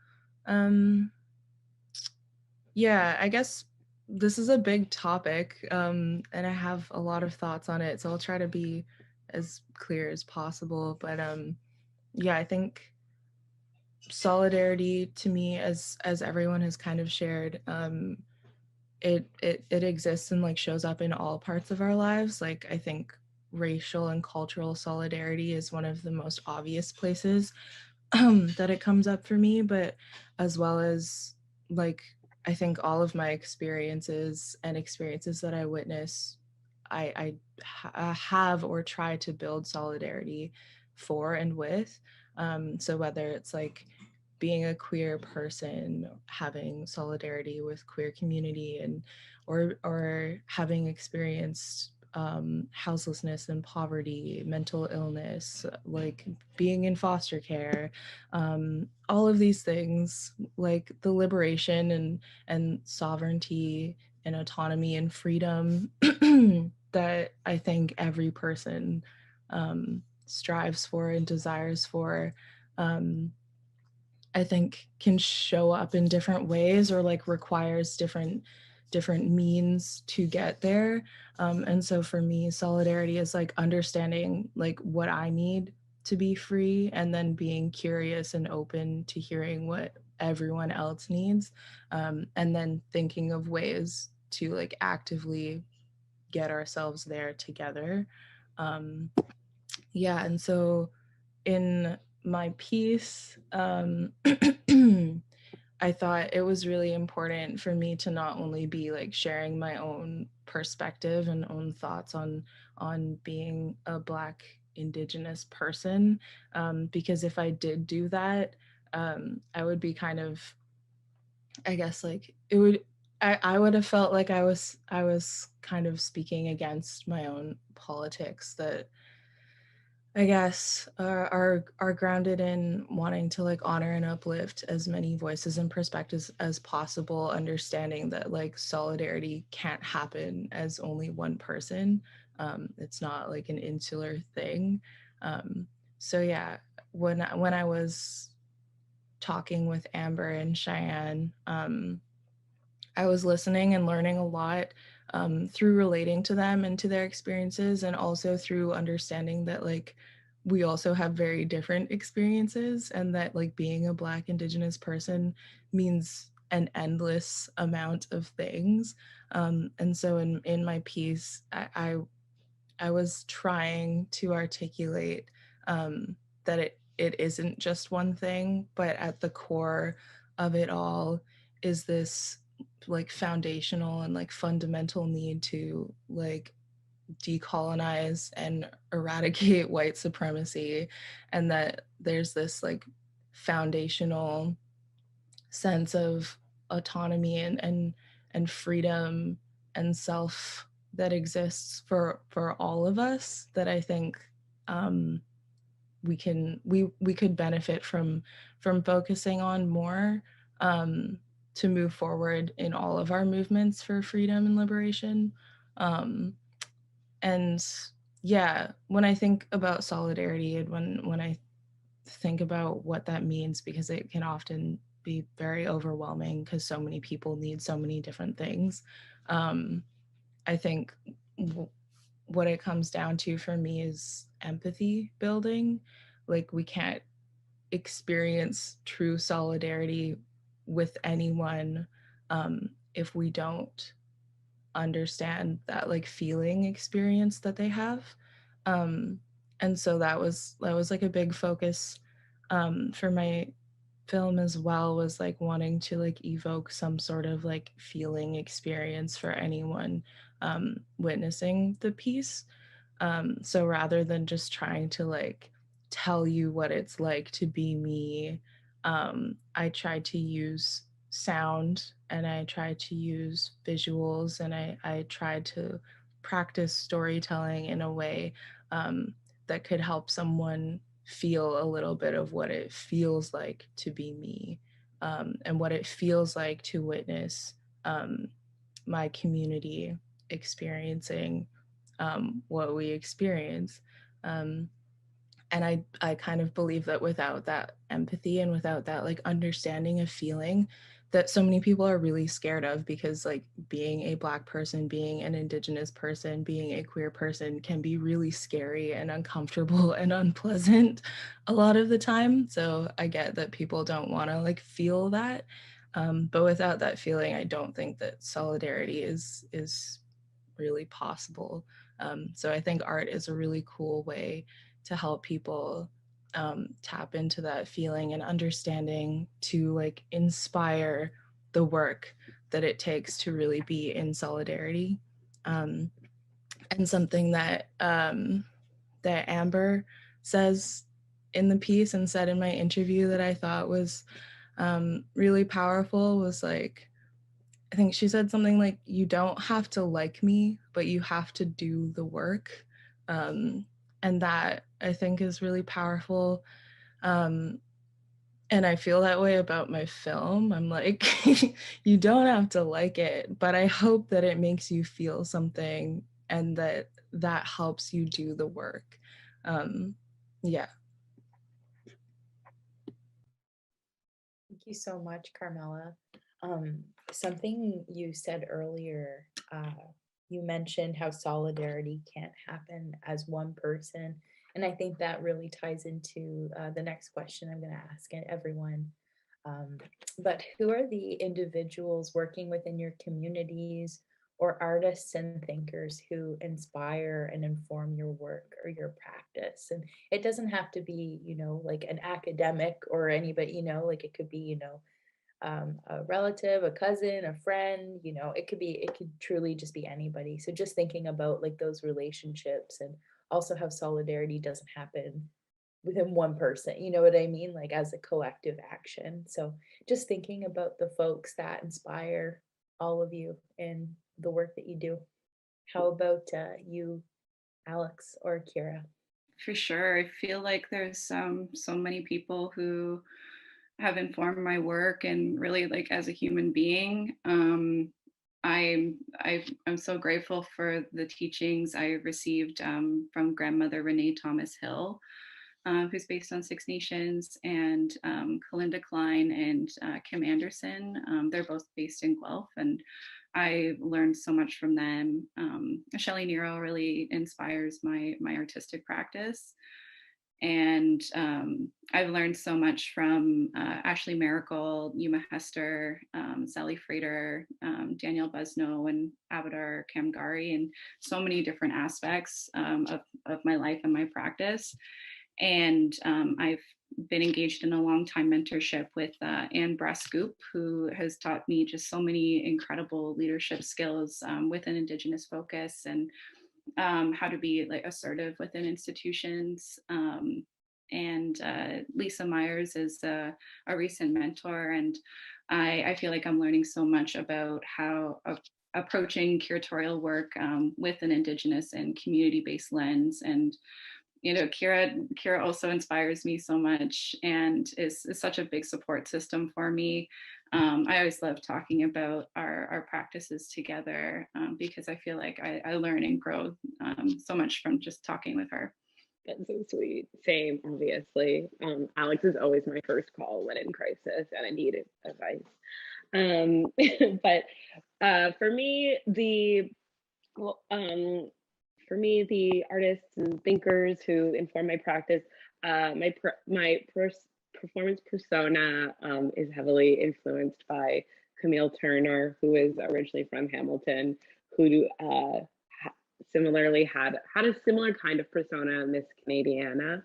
Yeah, I guess this is a big topic, and I have a lot of thoughts on it, so I'll try to be as clear as possible. But yeah, I think solidarity to me, as everyone has kind of shared, it exists and like shows up in all parts of our lives. Like I think racial and cultural solidarity is one of the most obvious places that it comes up for me, but as well as like I think all of my experiences and experiences that I witness, I have or try to build solidarity for and with. So whether it's like being a queer person, having solidarity with queer community, and or having experienced houselessness and poverty, mental illness, like being in foster care, all of these things, like the liberation and sovereignty and autonomy and freedom that I think every person strives for and desires for, I think can show up in different ways or like requires different means to get there. And so for me, solidarity is like understanding like what I need to be free, and then being curious and open to hearing what everyone else needs, and then thinking of ways to like actively get ourselves there together. Yeah, and so in my piece, I thought it was really important for me to not only be like sharing my own perspective and own thoughts on being a Black Indigenous person, because if I did do that, I would be kind of, I guess like it would, I would have felt like I was kind of speaking against my own politics that I guess are grounded in wanting to like honor and uplift as many voices and perspectives as possible, understanding that like solidarity can't happen as only one person. It's not like an insular thing. So yeah, when I was talking with Amber and Cheyenne, I was listening and learning a lot through relating to them and to their experiences, and also through understanding that like we also have very different experiences, and that like being a Black Indigenous person means an endless amount of things. And so in my piece, I was trying to articulate that it isn't just one thing, but at the core of it all is this like foundational and like fundamental need to like decolonize and eradicate white supremacy, and that there's this like foundational sense of autonomy and freedom and self that exists for all of us, that I think we could benefit from focusing on more, to move forward in all of our movements for freedom and liberation. And yeah, when I think about solidarity, and when I think about what that means, because it can often be very overwhelming because so many people need so many different things. I think what it comes down to for me is empathy building. Like, we can't experience true solidarity with anyone if we don't understand that like feeling experience that they have. And so that was like a big focus for my film as well, was like wanting to like evoke some sort of like feeling experience for anyone witnessing the piece. So rather than just trying to like tell you what it's like to be me, I tried to use sound, and I tried to use visuals, and I tried to practice storytelling in a way that could help someone feel a little bit of what it feels like to be me, and what it feels like to witness my community experiencing what we experience. And I kind of believe that without that empathy and without that like understanding of feeling that so many people are really scared of, because like being a Black person, being an Indigenous person, being a queer person can be really scary and uncomfortable and unpleasant a lot of the time. So I get that people don't want to like feel that. But without that feeling, I don't think that solidarity is really possible. So I think art is a really cool way to help people tap into that feeling and understanding, to like inspire the work that it takes to really be in solidarity. And something that that Amber says in the piece and said in my interview that I thought was really powerful was like, I think she said something like, you don't have to like me, but you have to do the work. And that I think is really powerful. And I feel that way about my film. I'm like, you don't have to like it, but I hope that it makes you feel something and that that helps you do the work. Yeah. Thank you so much, Carmela. Something you said earlier, you mentioned how solidarity can't happen as one person. And I think that really ties into the next question I'm going to ask everyone. But who are the individuals working within your communities or artists and thinkers who inspire and inform your work or your practice? And it doesn't have to be, you know, like an academic or anybody, you know, like it could be, you know, a relative, a cousin, a friend, you know, it could truly just be anybody. So just thinking about like those relationships, and also how solidarity doesn't happen within one person, you know what I mean? Like as a collective action. So just thinking about the folks that inspire all of you in the work that you do. How about you, Alex or Kira? For sure. I feel like there's so many people who have informed my work, and really like as a human being. I'm so grateful for the teachings I received from grandmother Renee Thomas Hill, who's based on Six Nations, and Kalinda Klein and Kim Anderson. They're both based in Guelph, and I learned so much from them. Shelley Nero really inspires my artistic practice. And I've learned so much from Ashley Miracle, Yuma Hester, Sally Frater, Danielle Busno, and Abadar Kamgari, and so many different aspects of my life and my practice. And I've been engaged in a long-time mentorship with Anne Brascoop, who has taught me just so many incredible leadership skills with an Indigenous focus, and how to be like assertive within institutions. And Lisa Myers is a recent mentor, and I feel like I'm learning so much about how approaching curatorial work with an Indigenous and community-based lens. And you know, Kira also inspires me so much, and is such a big support system for me. I always love talking about our practices together because I feel like I learn and grow so much from just talking with her. That's so sweet. Same, obviously. Alex is always my first call when in crisis and I need advice. But for me, the artists and thinkers who inform my practice, my performance persona is heavily influenced by Camille Turner, who is originally from Hamilton, who similarly had a similar kind of persona, Miss Canadiana.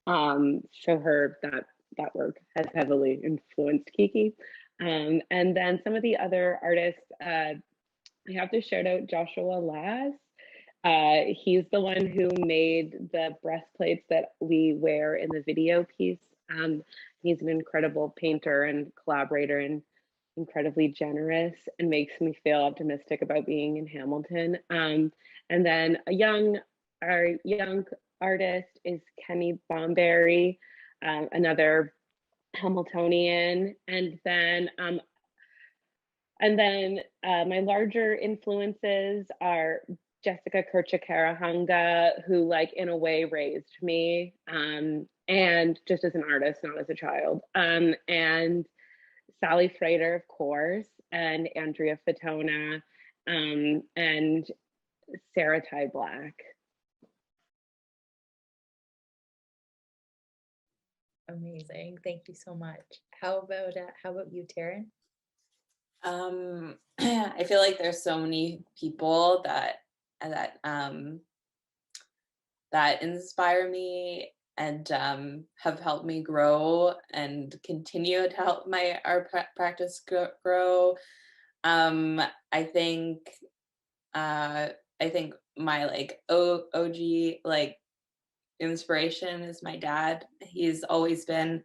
So her that work has heavily influenced Kiki. And then some of the other artists, I have to shout out Joshua Lass. He's the one who made the breastplates that we wear in the video piece. He's an incredible painter and collaborator and incredibly generous and makes me feel optimistic about being in Hamilton. And then our young artist is Kenny Bomberry, another Hamiltonian. And then my larger influences are Jessica Kerchikarahanga, who in a way raised me, and just as an artist, not as a child. And Sally Frater, of course, and Andrea Fatona, and Sarah Ty Black. Amazing. Thank you so much. How about you, Taryn? I feel like there's so many people that inspire me and have helped me grow and continue to help my art practice grow. I think my OG inspiration is my dad. He's always been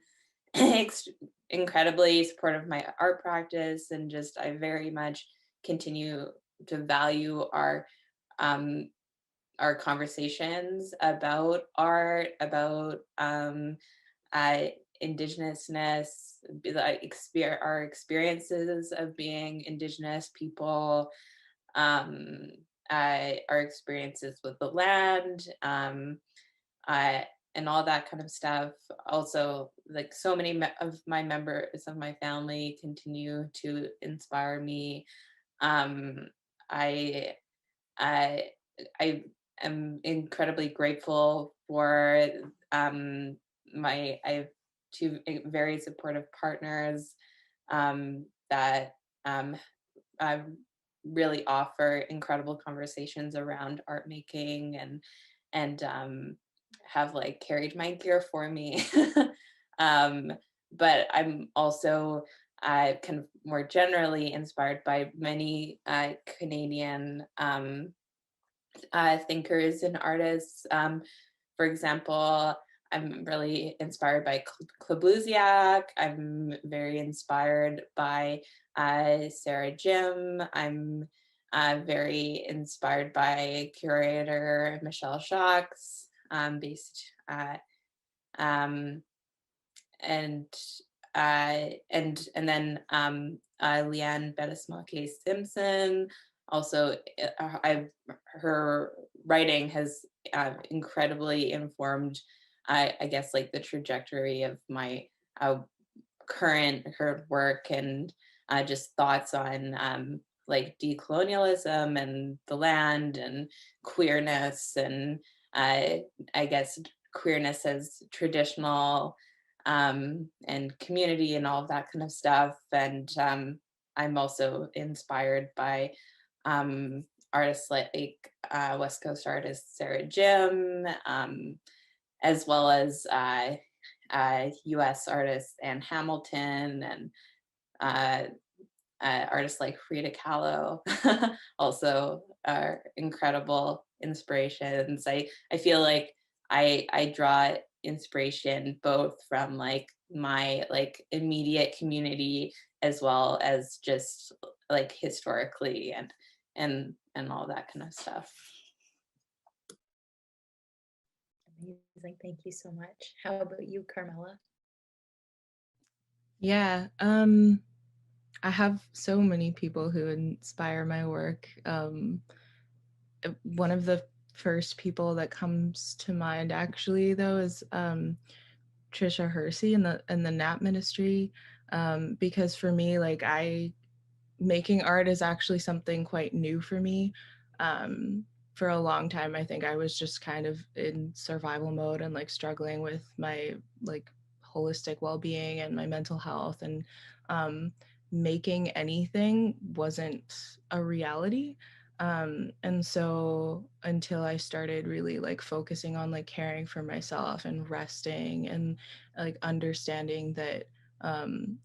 incredibly supportive of my art practice, and just I very much continue to value our conversations about art, about Indigenousness, our experiences of being Indigenous people, our experiences with the land, and all that kind of stuff. Also, so many of my members of my family continue to inspire me. I am incredibly grateful for I have two very supportive partners that really offer incredible conversations around art making and have carried my gear for me. But I'm also kind of more generally inspired by many Canadian thinkers and artists. For example, I'm really inspired by Klabouziak. I'm very inspired by Sarah Jim. I'm very inspired by curator Michelle Jacques, based and then Leanne Bettismake Simpson. Also, her writing has incredibly informed, I guess, the trajectory of my current work and just thoughts on decolonialism and the land and queerness and I guess queerness as traditional and community and all of that kind of stuff. And I'm also inspired by artists like West Coast artist Sarah Jim, as well as US artists Anne Hamilton and artists like Frida Kahlo also are incredible inspirations. I feel like I draw inspiration both from my immediate community as well as just historically and all that kind of stuff. Amazing. Thank you so much. How about you, Carmela? Yeah, I have so many people who inspire my work. One of the first people that comes to mind actually though is Trisha Hersey in the NAP ministry, because for me, like making art is actually something quite new for me. For a long time, I think I was just kind of in survival mode and like struggling with my like holistic well-being and my mental health, and making anything wasn't a reality. And so until I started really like focusing on like caring for myself and resting and like understanding that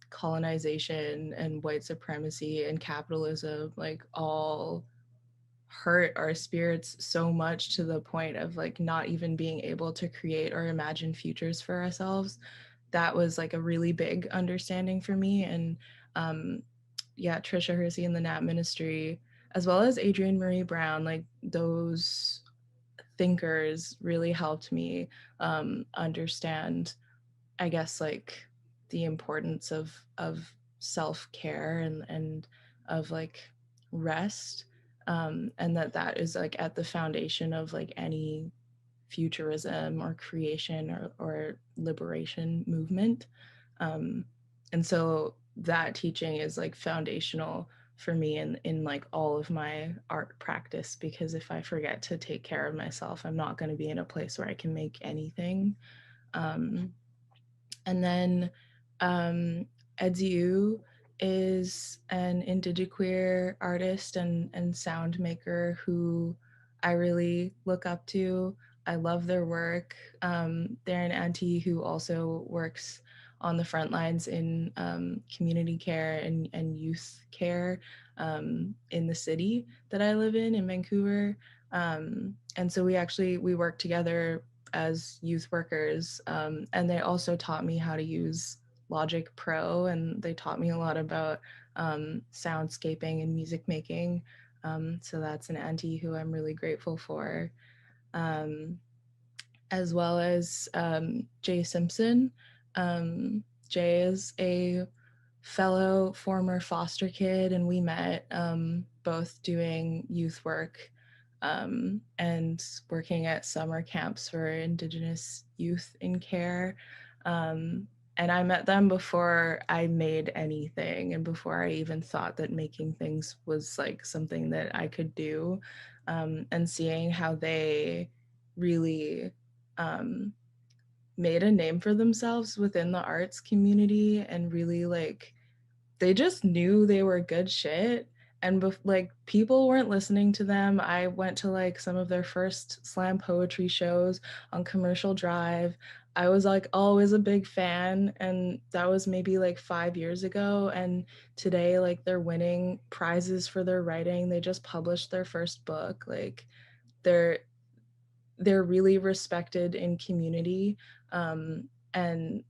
colonization and white supremacy and capitalism like all hurt our spirits so much to the point of like not even being able to create or imagine futures for ourselves, that was like a really big understanding for me. And yeah, Trisha Hersey in the NAP ministry, as well as Adrienne Marie Brown, like those thinkers really helped me understand, I guess, like the importance of self-care and of like rest, and that is like at the foundation of like any futurism or creation or liberation movement. And so that teaching is like foundational for me in like all of my art practice, because if I forget to take care of myself, I'm not going to be in a place where I can make anything. And then Edziu is an indigiqueer artist and sound maker who I really look up to. I love their work. They're an auntie who also works on the front lines in community care and youth care in the city that I live in Vancouver. And so we work together as youth workers, and they also taught me how to use Logic Pro, and they taught me a lot about soundscaping and music making. So that's an auntie who I'm really grateful for, as well as Jay Simpson. Jay is a fellow former foster kid, and we met both doing youth work and working at summer camps for Indigenous youth in care. And I met them before I made anything and before I even thought that making things was like something that I could do. And seeing how they really made a name for themselves within the arts community, and really like they just knew they were good shit, and like people weren't listening to them. I went to like some of their first slam poetry shows on Commercial Drive. I was like always a big fan, and that was maybe like 5 years ago, and today like they're winning prizes for their writing. They just published their first book. Like they're really respected in community, and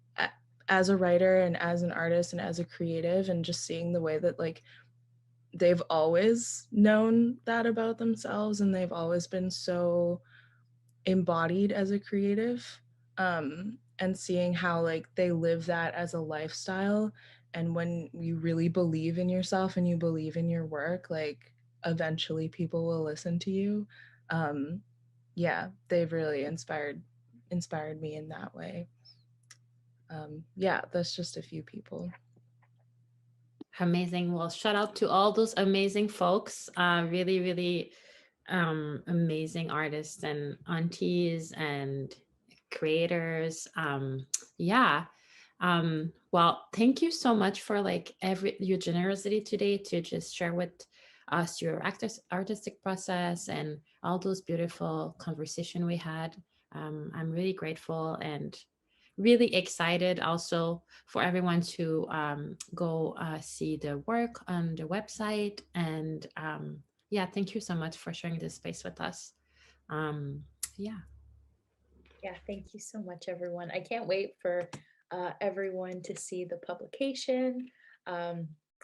as a writer and as an artist and as a creative, and just seeing the way that like they've always known that about themselves and they've always been so embodied as a creative, and seeing how like they live that as a lifestyle. And when you really believe in yourself and you believe in your work, like eventually people will listen to you. Yeah, they've really inspired me in that way. Yeah, that's just a few people. Amazing. Well, shout out to all those amazing folks. Really, really amazing artists and aunties and creators. Yeah. Well, thank you so much for like your generosity today to just share with us your artistic process and all those beautiful conversation we had. I'm really grateful and really excited also for everyone to go see the work on the website. And yeah, thank you so much for sharing this space with us. Yeah. Yeah, thank you so much, everyone. I can't wait for everyone to see the publication.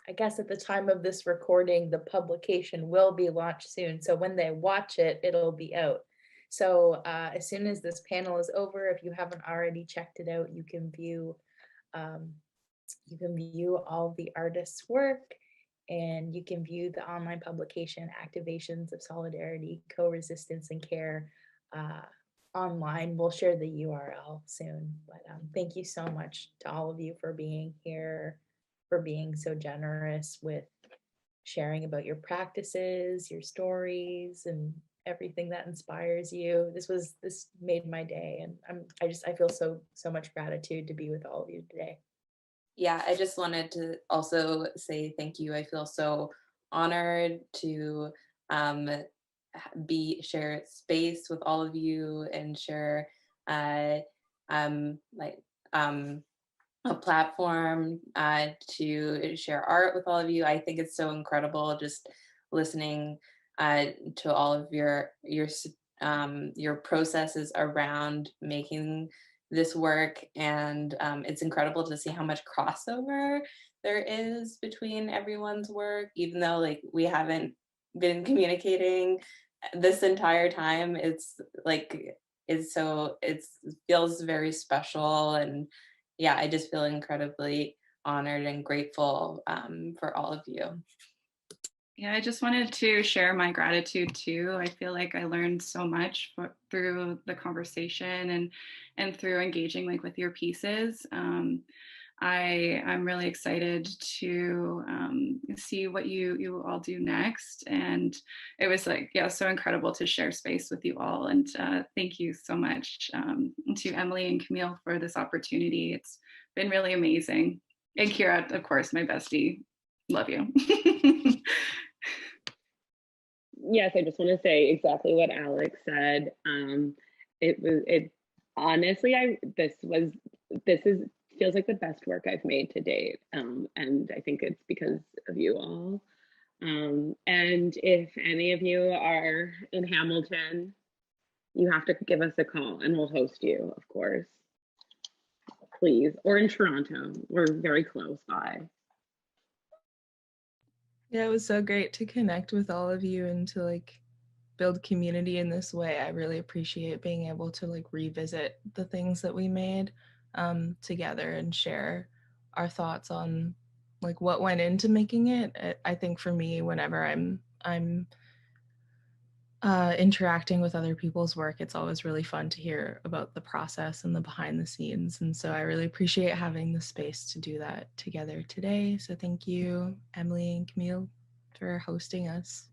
I guess at the time of this recording, the publication will be launched soon. So when they watch it, it'll be out. So as soon as this panel is over, if you haven't already checked it out, you can view all the artists' work. and you can view the online publication Activations of Solidarity, Co-Resistance and Care online. We'll share the URL soon, but thank you so much to all of you for being here, for being so generous with sharing about your practices, your stories, and everything that inspires you. This made my day, and I feel so much gratitude to be with all of you today. Yeah, I just wanted to also say thank you. I feel so honored to share space with all of you and share like a platform to share art with all of you. I think it's so incredible just listening to all of your processes around making this work, and it's incredible to see how much crossover there is between everyone's work, even though like we haven't been communicating this entire time. It's feels very special, and yeah, I just feel incredibly honored and grateful for all of you. Yeah, I just wanted to share my gratitude too. I feel like I learned so much through the conversation and through engaging like with your pieces. I'm really excited to see what you all do next. And it was like, yeah, so incredible to share space with you all. And thank you so much to Emily and Camille for this opportunity. It's been really amazing. And Kira, of course, my bestie. Love you. Yes, I just want to say exactly what Alex said. Honestly, feels like the best work I've made to date. And I think it's because of you all. And if any of you are in Hamilton, you have to give us a call and we'll host you, of course. Please, or in Toronto, we're very close by. Yeah, it was so great to connect with all of you and to like build community in this way. I really appreciate being able to like revisit the things that we made together and share our thoughts on like what went into making it. I think for me, whenever I'm interacting with other people's work, it's always really fun to hear about the process and the behind the scenes. And so I really appreciate having the space to do that together today. So thank you, Emily and Camille, for hosting us.